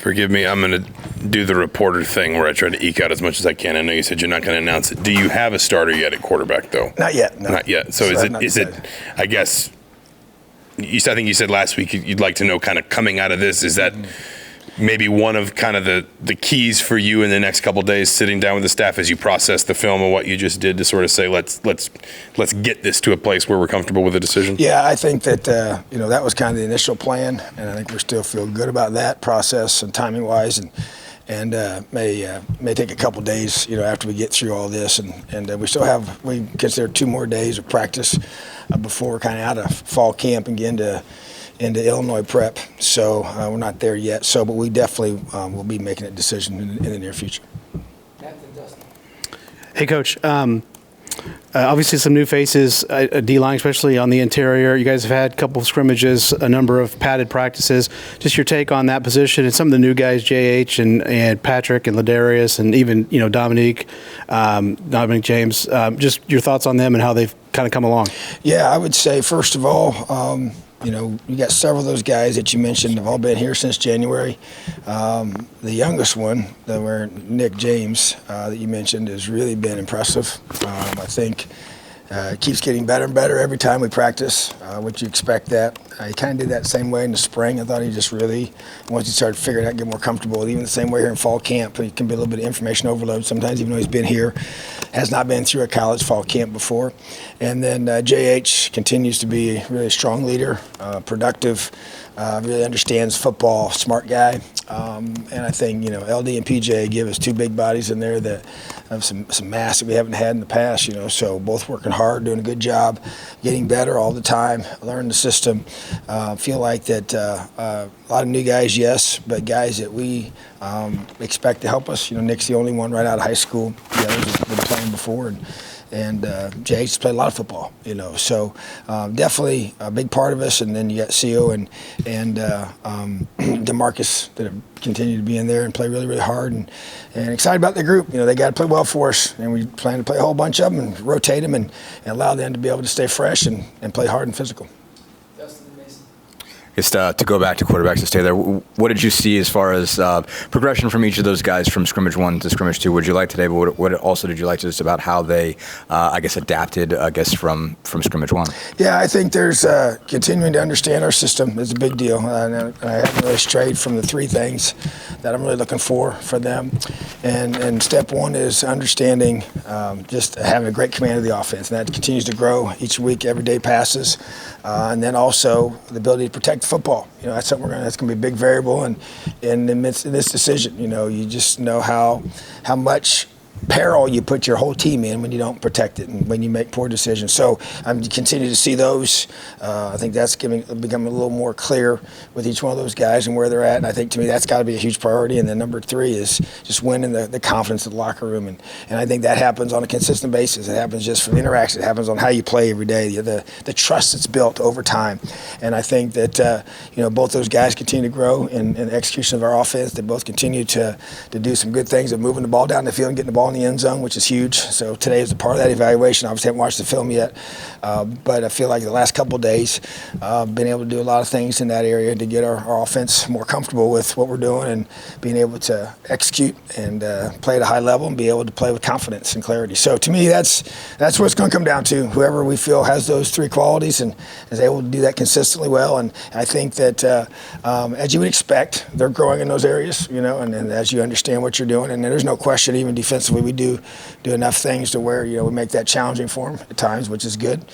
Forgive me, I'm going to do the reporter thing where I try to eke out as much as I can. I know you said you're not going to announce it. Do you have a starter yet at quarterback, though? Not yet. No. Not yet. So is it? I guess. I think you said last week you'd like to know kind of coming out of this. Is that maybe one of kind of the keys for you in the next couple of days, sitting down with the staff as you process the film of what you just did to sort of say, let's get this to a place where we're comfortable with a decision? Yeah, I think that that was kind of the initial plan, and I think we still feel good about that process and timing wise, and may take a couple of days after we get through all this, and we consider 2 more days of practice before we're kind of out of fall camp and get into Illinois prep. So we're not there yet. But we definitely will be making a decision in the near future. Hey, Coach. Obviously, some new faces, D-line, especially on the interior. You guys have had a couple of scrimmages, a number of padded practices. Just your take on that position and some of the new guys, J.H. and Patrick and Ladarius and even Dominique James. Just your thoughts on them and how they've kind of come along. Yeah, I would say first of all, you got several of those guys that you mentioned have all been here since January. The youngest one, Nick James, that you mentioned, has really been impressive. I think keeps getting better and better every time we practice, which you expect that. He kind of did that same way in the spring. I thought he just really, once he started figuring out, get more comfortable. Even the same way here in fall camp, he can be a little bit of information overload sometimes, even though he's been here. Has not been through a college fall camp before. And then J.H. continues to be a really strong leader, productive, really understands football, smart guy. And I think, LD and PJ give us 2 big bodies in there that have some mass that we haven't had in the past, So both working hard, doing a good job, getting better all the time, learning the system. Feel like that a lot of new guys, yes, but guys that we expect to help us. Nick's the only one right out of high school. The others have been playing before, and Jay's played a lot of football, So definitely a big part of us. And then you got CO and DeMarcus that have continued to be in there and play really, really hard, and excited about the group. They got to play well for us, and we plan to play a whole bunch of them and rotate them and allow them to be able to stay fresh and play hard and physical. Just to go back to quarterbacks to stay there, what did you see as far as progression from each of those guys from scrimmage 1 to scrimmage 2? What did you like today, but what also did you like just about how they, adapted, from scrimmage 1? Yeah, I think there's continuing to understand our system is a big deal. I haven't really strayed from the 3 things that I'm really looking for them. And step 1 is understanding just having a great command of the offense, and that continues to grow each week, every day passes. And then also the ability to protect football. That's something that's going to be a big variable in this decision. You just know how much peril you put your whole team in when you don't protect it and when you make poor decisions. So I'm continue to see those. I think that's becoming a little more clear with each one of those guys and where they're at. And I think to me that's got to be a huge priority. And then number 3 is just winning the confidence of the locker room. And I think that happens on a consistent basis. It happens just from the interaction. It happens on how you play every day. The trust that's built over time. And I think that both those guys continue to grow in the execution of our offense. They both continue to do some good things of moving the ball down the field and getting the ball in the end zone, which is huge. So today is a part of that evaluation. Obviously, I haven't watched the film yet, but I feel like the last couple of days, been able to do a lot of things in that area to get our offense more comfortable with what we're doing and being able to execute and play at a high level and be able to play with confidence and clarity. So to me, that's what it's going to come down to. Whoever we feel has those 3 qualities and is able to do that consistently well. And I think that as you would expect, they're growing in those areas, and as you understand what you're doing, and there's no question, even defensively, we do enough things to where we make that challenging for them at times, which is good.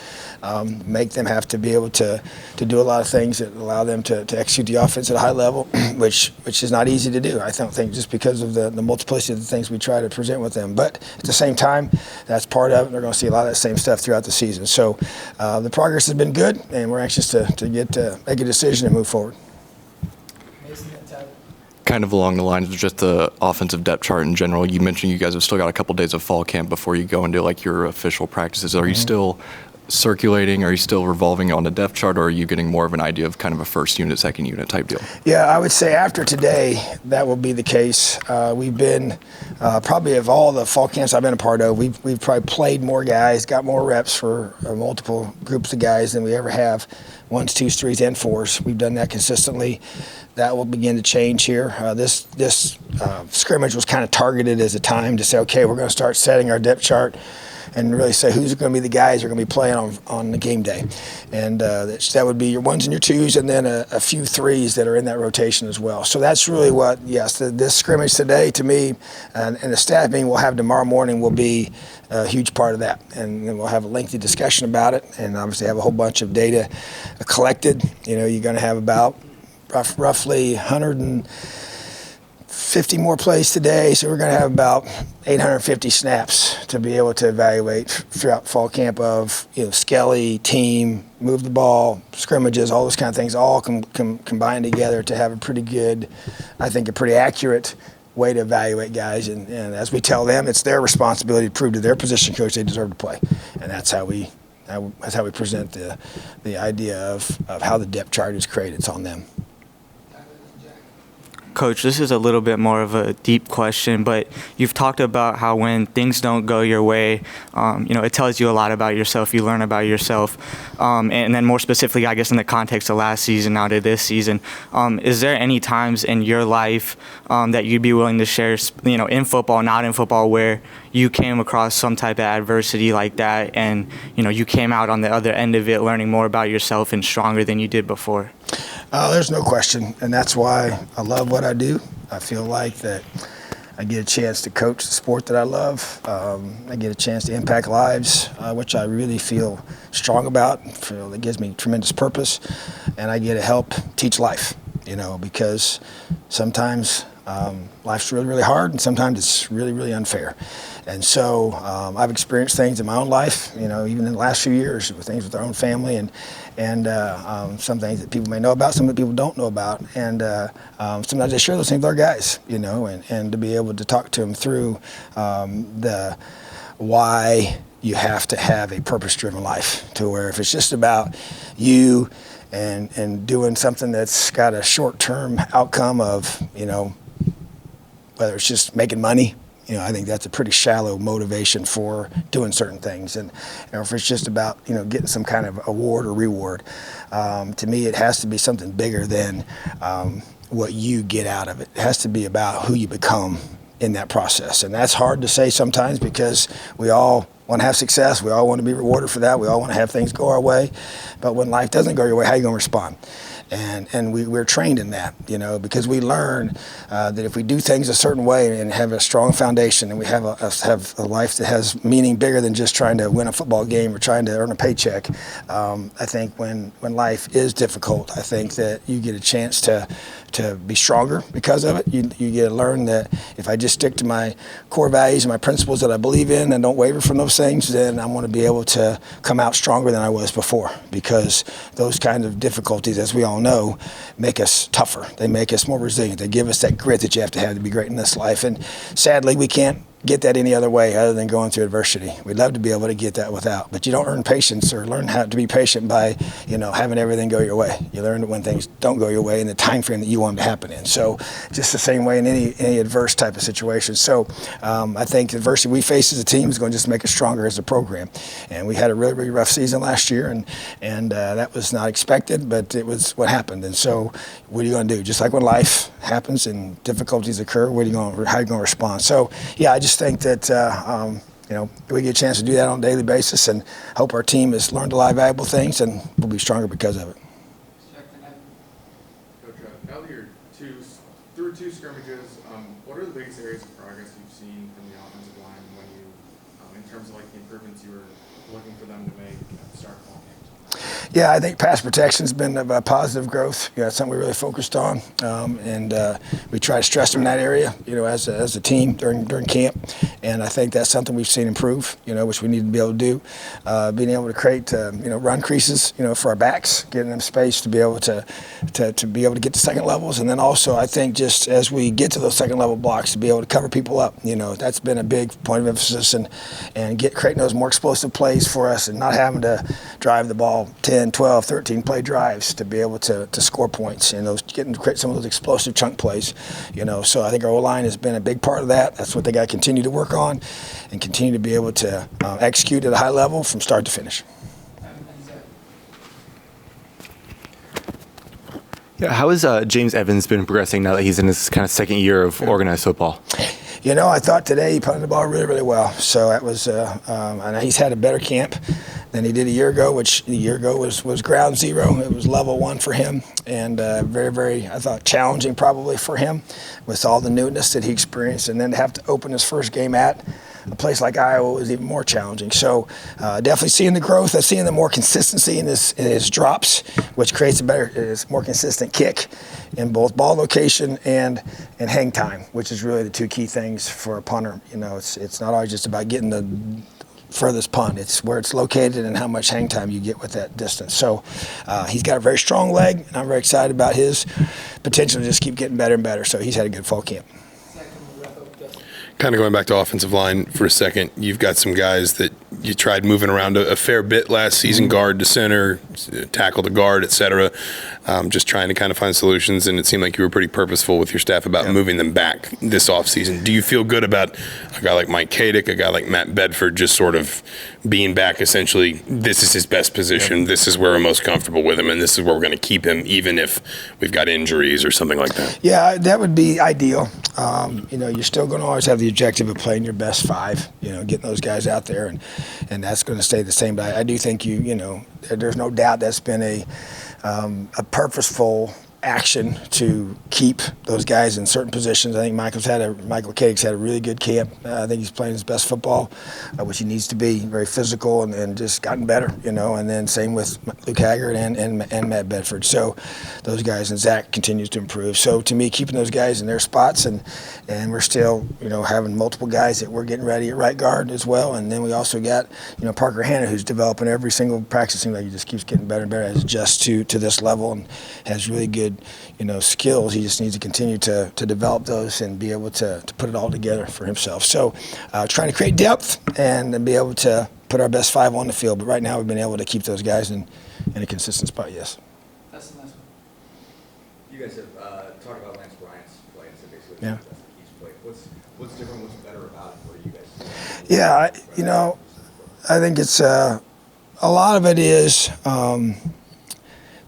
Make them have to be able to do a lot of things that allow them to execute the offense at a high level, which is not easy to do. I don't think just because of the multiplicity of the things we try to present with them. But at the same time, that's part of it. They're going to see a lot of that same stuff throughout the season. So the progress has been good, and we're anxious to make a decision and move forward. Kind of along the lines of just the offensive depth chart in general, you mentioned you guys have still got a couple days of fall camp before you go into your official practices. Are you still circulating? Are you still revolving on a depth chart, or are you getting more of an idea of kind of a first unit, second unit type deal? Yeah, I would say after today, that will be the case. We've been probably of all the fall camps I've been a part of, we've probably played more guys, got more reps for multiple groups of guys than we ever have, 1s, 2s, 3s, and 4s. We've done that consistently. That will begin to change here. This scrimmage was kind of targeted as a time to say, okay, we're going to start setting our depth chart and really say who's going to be the guys who are going to be playing on the game day. And that would be your 1s and your 2s, and then a few 3s that are in that rotation as well. So that's really what, yes, this scrimmage today to me and the staff meeting we'll have tomorrow morning will be a huge part of that. And then we'll have a lengthy discussion about it and obviously have a whole bunch of data collected. You know, you're going to have about roughly 150 more plays today, so we're going to have about 850 snaps to be able to evaluate throughout fall camp of, you know, Skelly, team, move the ball, scrimmages, all those kind of things, all combined together to have a pretty good, I think a pretty accurate way to evaluate guys. And as we tell them, it's their responsibility to prove to their position coach they deserve to play. And that's how we present the idea of how the depth chart is created. It's on them. Coach, this is a little bit more of a deep question, but you've talked about how when things don't go your way, it tells you a lot about yourself. You learn about yourself. And then more specifically, I guess in the context of last season now to this season, is there any times in your life that you'd be willing to share, in football, not in football, where you came across some type of adversity like that and, you came out on the other end of it learning more about yourself and stronger than you did before? There's no question, and that's why I love what I do. I feel like that I get a chance to coach the sport that I love. I get a chance to impact lives, which I really feel strong about. I feel it gives me tremendous purpose, and I get to help teach life, because sometimes life's really, really hard, and sometimes it's really, really unfair. And so I've experienced things in my own life, even in the last few years, with things with our own family, and some things that people may know about, some that people don't know about. And sometimes I share those things with our guys, and to be able to talk to them through the why you have to have a purpose-driven life, to where if it's just about you and doing something that's got a short-term outcome of, whether it's just making money, I think that's a pretty shallow motivation for doing certain things. And if it's just about, getting some kind of award or reward, to me it has to be something bigger than what you get out of it. It has to be about who you become in that process. And that's hard to say sometimes because we all want to have success. We all want to be rewarded for that. We all want to have things go our way. But when life doesn't go your way, how are you going to respond? And we're trained in that, because we learn that if we do things a certain way and have a strong foundation and we have a life that has meaning bigger than just trying to win a football game or trying to earn a paycheck, I think when life is difficult, I think that you get a chance to be stronger because of it. You get to learn that if I just stick to my core values and my principles that I believe in and don't waver from those things, then I'm going to be able to come out stronger than I was before, because those kinds of difficulties, as we all know, make us tougher. They make us more resilient. They give us that grit that you have to be great in this life. And sadly, we can't get that any other way other than going through adversity. We'd love to be able to get that without, but you don't earn patience or learn how to be patient by, having everything go your way. You learn when things don't go your way in the time frame that you want them to happen in. So just the same way in any adverse type of situation. So I think the adversity we face as a team is going to just make us stronger as a program. And we had a really, really rough season last year, and that was not expected, but it was what happened. And so what are you going to do? Just like when life happens and difficulties occur, how are you going to respond? So yeah, I just think that we get a chance to do that on a daily basis, and hope our team has learned a lot of valuable things, and we'll be stronger because of it. Coach, now that you're through two scrimmages, what are the biggest areas of progress you've seen from the offensive line when you, in terms of like the improvements you were looking for them to make at the start of fall games? Yeah, I think pass protection's been a positive growth. That's something we really focused on, and we try to stress them in that area, as a team during camp. And I think that's something we've seen improve, which we need to be able to do. Being able to create, run creases, for our backs, getting them space to be able to be able to get to second levels, and then also I think just as we get to those second level blocks, to be able to cover people up. That's been a big point of emphasis, and creating those more explosive plays for us, and not having to drive the ball 10, 12, 13 play drives to be able to score points, and create some of those explosive chunk plays. So I think our O-line has been a big part of that. That's what they got to continue to work on and continue to be able to execute at a high level from start to finish. Yeah, how has James Evans been progressing now that he's in his kind of second year of organized football? I thought today he punted the ball really, really well. So that was, I know he's had a better camp than he did a year ago, which a year ago was ground zero. It was level one for him, and very, very, I thought, challenging probably for him with all the newness that he experienced. And then to have to open his first game at a place like Iowa was even more challenging. So definitely seeing the growth, seeing the more consistency in his drops, which creates more consistent kick in both ball location and hang time, which is really the two key things for a punter. It's not always just about getting the furthest punt. It's where it's located and how much hang time you get with that distance. So he's got a very strong leg, and I'm very excited about his potential to just keep getting better and better. So he's had a good fall camp. Kind of going back to offensive line for a second, you've got some guys that you tried moving around a fair bit last season, guard to center, tackle to guard, et cetera, just trying to kind of find solutions, and it seemed like you were pretty purposeful with your staff about moving them back this offseason. Do you feel good about a guy like Mike Kadick, a guy like Matt Bedford, just sort of being back essentially, this is his best position, this is where we're most comfortable with him, and this is where we're going to keep him even if we've got injuries or something like that? Yeah, that would be ideal. You're still going to always have the objective of playing your best five, getting those guys out there, and that's going to stay the same. But I do think there's no doubt that's been a purposeful action to keep those guys in certain positions. I think Michael Kadick's had a really good camp. I think he's playing his best football, which he needs to be, very physical and just gotten better, and then same with Luke Haggard and Matt Bedford. So those guys, and Zach continues to improve. So to me, keeping those guys in their spots, and we're still, having multiple guys that we're getting ready at right guard as well. And then we also got, Parker Hanna, who's developing every single practice. Seems like he just keeps getting better and better as adjusts to this level, and has really good skills. He just needs to continue to develop those and be able to put it all together for himself. So trying to create depth and be able to put our best five on the field. But right now we've been able to keep those guys in a consistent spot, yes. That's the last one. You guys have talked about Lance Bryant's play and said basically Yeah. that's the Keith's play. What's different, what's better about it? What are you guys seeing? Yeah, I think it's a lot of it is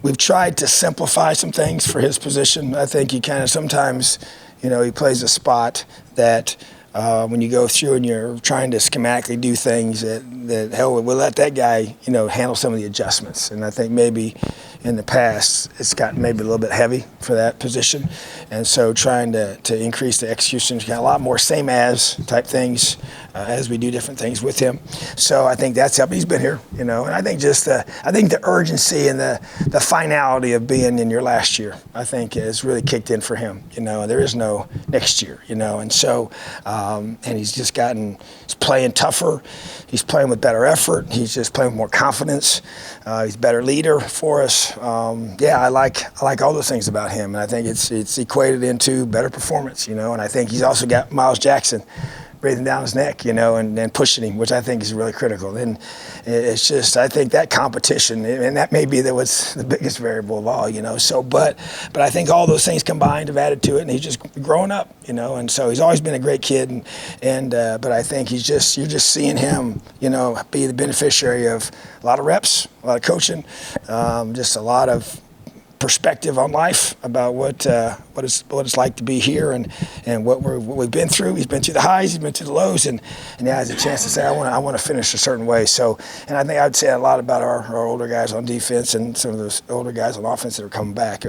we've tried to simplify some things for his position. I think he kind of sometimes, he plays a spot that when you go through and you're trying to schematically do things that hell, we'll let that guy, handle some of the adjustments. And I think maybe in the past it's gotten maybe a little bit heavy for that position. And so trying to increase the execution, got a lot more same as type things as we do different things with him. So I think that's helped. He's been here, and I think just the urgency and the finality of being in your last year, I think has really kicked in for him. There is no next year, and so and he's just he's playing tougher. He's playing with better effort. He's just playing with more confidence. He's a better leader for us. I like all those things about him, and I think it's equated into better performance, and I think he's also got Miles Jackson breathing down his neck, and pushing him, which I think is really critical. And it's just, I think that competition, and that may be what's the biggest variable of all, So, but I think all those things combined have added to it, and he's just growing up, and so he's always been a great kid, but I think you're just seeing him, be the beneficiary of a lot of reps, a lot of coaching, just a lot of perspective on life about what it's like to be here and what we've been through. He's been through the highs, he's been through the lows, and now has a chance to say I want to finish a certain way. So, and I think I'd say a lot about our older guys on defense, and some of those older guys on offense that are coming back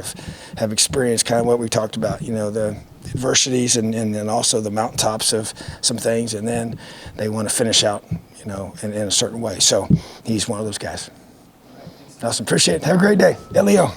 have experienced kind of what we talked about. The adversities and then also the mountaintops of some things, and then they want to finish out in a certain way. So he's one of those guys. Awesome. Appreciate it. Have a great day. LEO.